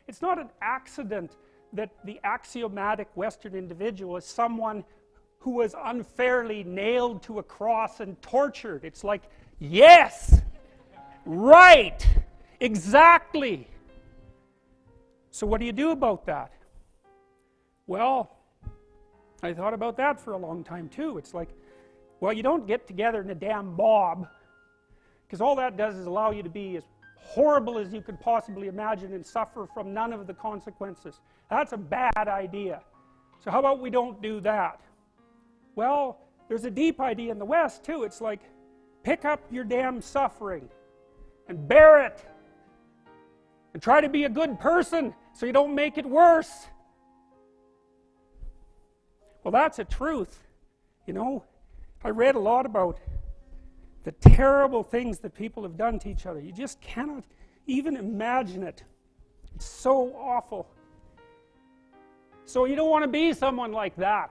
It's not an accident that the axiomatic Western individual is someone who was unfairly nailed to a cross and tortured. It's like, yes, right, exactly. So what do you do about that? Well, I thought about that for a long time too. It's like, well, you don't get together in a damn mob, because all that does is allow you to be as horrible as you could possibly imagine and suffer from none of the consequences. That's a bad idea. So how about we don't do that? Well, there's a deep idea in the West too. It's like, pick up your damn suffering and bear it and try to be a good person so you don't make it worse. Well, that's a truth. You know, I read a lot about the terrible things that people have done to each other. You just cannot even imagine it. It's so awful. So you don't want to be someone like that.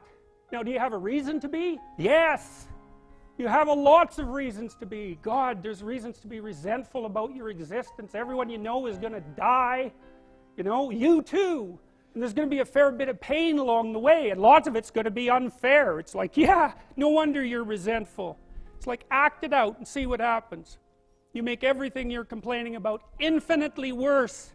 Now, do you have a reason to be? Yes. You have lots of reasons to be. God, there's reasons to be resentful about your existence. Everyone you know is going to die. You know, you too. And there's going to be a fair bit of pain along the way, and lots of it's going to be unfair. It's like, yeah, no wonder you're resentful. It's like, act it out and see what happens. You make everything you're complaining about infinitely worse.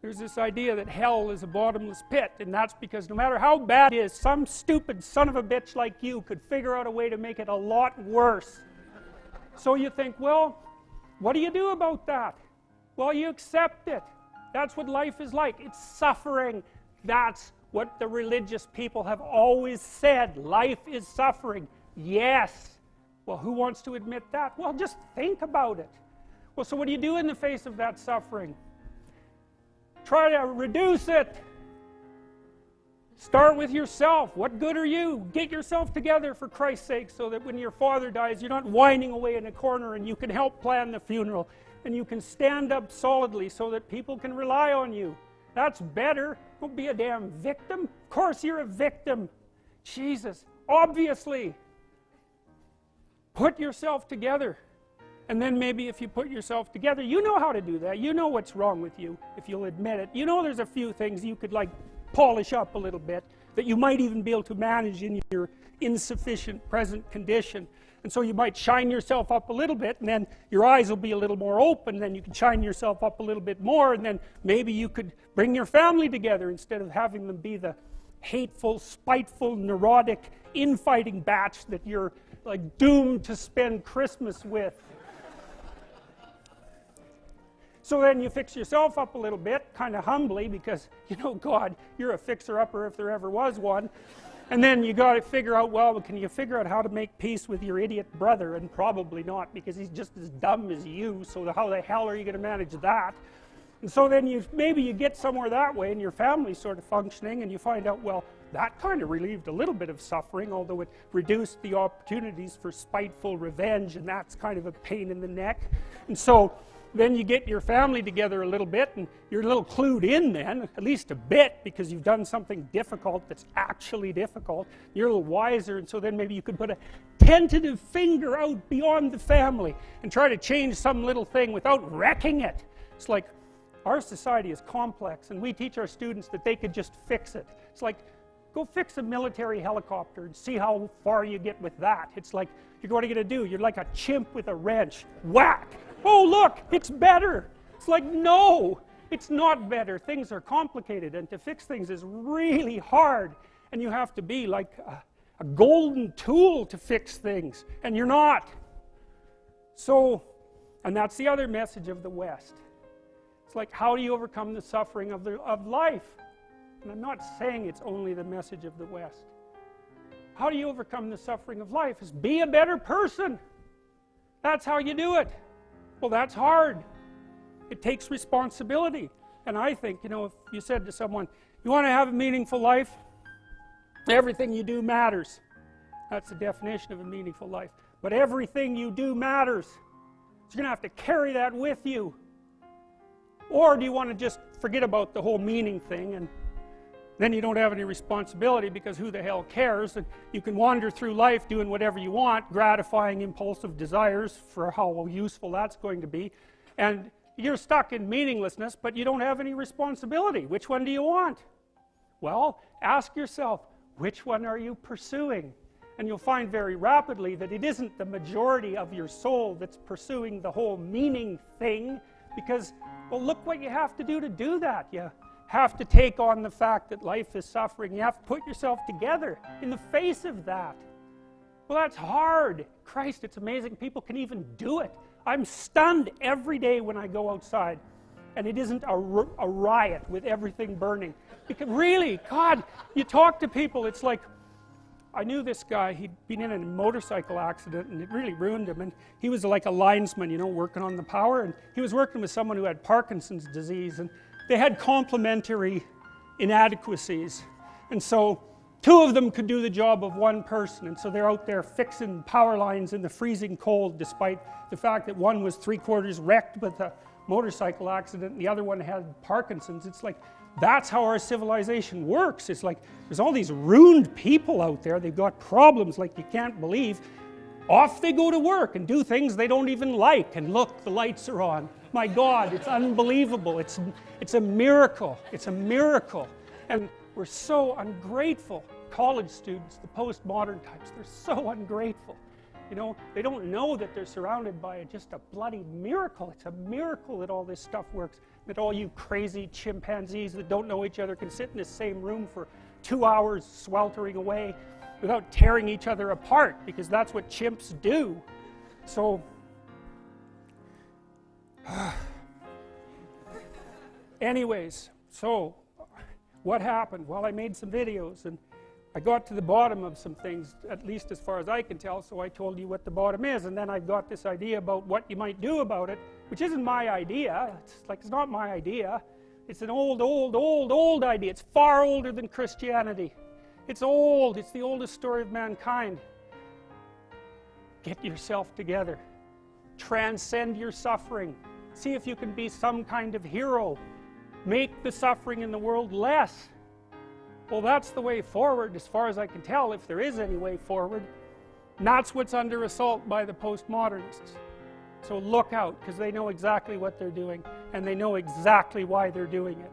There's this idea that hell is a bottomless pit, and that's because no matter how bad it is, some stupid son of a bitch like you could figure out a way to make it a lot worse. So you think, well, what do you do about that? Well, you accept it. That's what life is like. It's suffering. That's what the religious people have always said. Life is suffering. Yes. Well, who wants to admit that? Well, just think about it. Well, so what do you do in the face of that suffering? Try to reduce it. Start with yourself. What good are you? Get yourself together for Christ's sake, so that when your father dies, you're not whining away in a corner, and you can help plan the funeral. And you can stand up solidly so that people can rely on you. That's better. Don't be a damn victim. Of course you're a victim. Jesus, obviously. Put yourself together. And then maybe if you put yourself together, you know how to do that. You know what's wrong with you, if you'll admit it. You know there's a few things you could like polish up a little bit, that you might even be able to manage in your insufficient present condition. And so you might shine yourself up a little bit, and then your eyes will be a little more open, then you can shine yourself up a little bit more, and then maybe you could bring your family together instead of having them be the hateful, spiteful, neurotic, infighting batch that you're like doomed to spend Christmas with. So then you fix yourself up a little bit, kind of humbly, because, you know, God, you're a fixer-upper if there ever was one. And then you got to figure out, well, can you figure out how to make peace with your idiot brother? And probably not, because he's just as dumb as you, so how the hell are you going to manage that? And so then maybe you get somewhere that way, and your family's sort of functioning, and you find out, well, that kind of relieved a little bit of suffering, although it reduced the opportunities for spiteful revenge, and that's kind of a pain in the neck. And so then you get your family together a little bit, and you're a little clued in then, at least a bit, because you've done something difficult that's actually difficult. You're a little wiser, and so then maybe you could put a tentative finger out beyond the family and try to change some little thing without wrecking it. It's like, our society is complex, and we teach our students that they could just fix it. It's like, go fix a military helicopter and see how far you get with that. It's like, what are you going to do? You're like a chimp with a wrench. Whack! Oh, look, it's better. It's like, no, it's not better. Things are complicated, and to fix things is really hard. And you have to be like a golden tool to fix things, and you're not. So, and that's the other message of the West. It's like, how do you overcome the suffering of life? And I'm not saying it's only the message of the West. How do you overcome the suffering of life? Is be a better person. That's how you do it. Well, that's hard. It takes responsibility. And I think, you know, if you said to someone, you want to have a meaningful life? Everything you do matters. That's the definition of a meaningful life. But everything you do matters. So you're going to have to carry that with you. Or do you want to just forget about the whole meaning thing, and then you don't have any responsibility, because who the hell cares? And you can wander through life doing whatever you want, gratifying impulsive desires for how useful that's going to be. And You're stuck in meaninglessness, but you don't have any responsibility. Which one do you want? Well, ask yourself, which one are you pursuing? And you'll find very rapidly that it isn't the majority of your soul that's pursuing the whole meaning thing, because, well, look what you have to do that. You have to take on the fact that life is suffering. You have to put yourself together in the face of that. Well, that's hard. Christ, it's amazing people can even do it. I'm stunned every day when I go outside and it isn't a riot with everything burning. Because really, God, you talk to people, it's like, I knew this guy, he'd been in a motorcycle accident and it really ruined him, and he was like a linesman, you know, working on the power, and he was working with someone who had Parkinson's disease, and they had complementary inadequacies, and so two of them could do the job of one person, and so they're out there fixing power lines in the freezing cold, despite the fact that one was 3/4 wrecked with a motorcycle accident and the other one had Parkinson's. It's like, that's how our civilization works. It's like, there's all these ruined people out there, they've got problems like you can't believe. Off they go to work and do things they don't even like, and look, the lights are on. My God, it's unbelievable. It's a miracle. It's a miracle. And we're so ungrateful. College students, the postmodern types, they're so ungrateful. You know, they don't know that they're surrounded by just a bloody miracle. It's a miracle that all this stuff works. That all you crazy chimpanzees that don't know each other can sit in the same room for 2 hours sweltering away without tearing each other apart, because that's what chimps do. So, anyways, so what happened? Well, I made some videos and I got to the bottom of some things, at least as far as I can tell, so I told you what the bottom is, and then I got this idea about what you might do about it, which isn't my idea. It's not my idea. It's an old idea. It's far older than Christianity. It's old. It's the oldest story of mankind. Get yourself together. Transcend your suffering. See if you can be some kind of hero. Make the suffering in the world less. Well, that's the way forward, as far as I can tell, if there is any way forward. And that's what's under assault by the postmodernists. So look out, because they know exactly what they're doing, and they know exactly why they're doing it.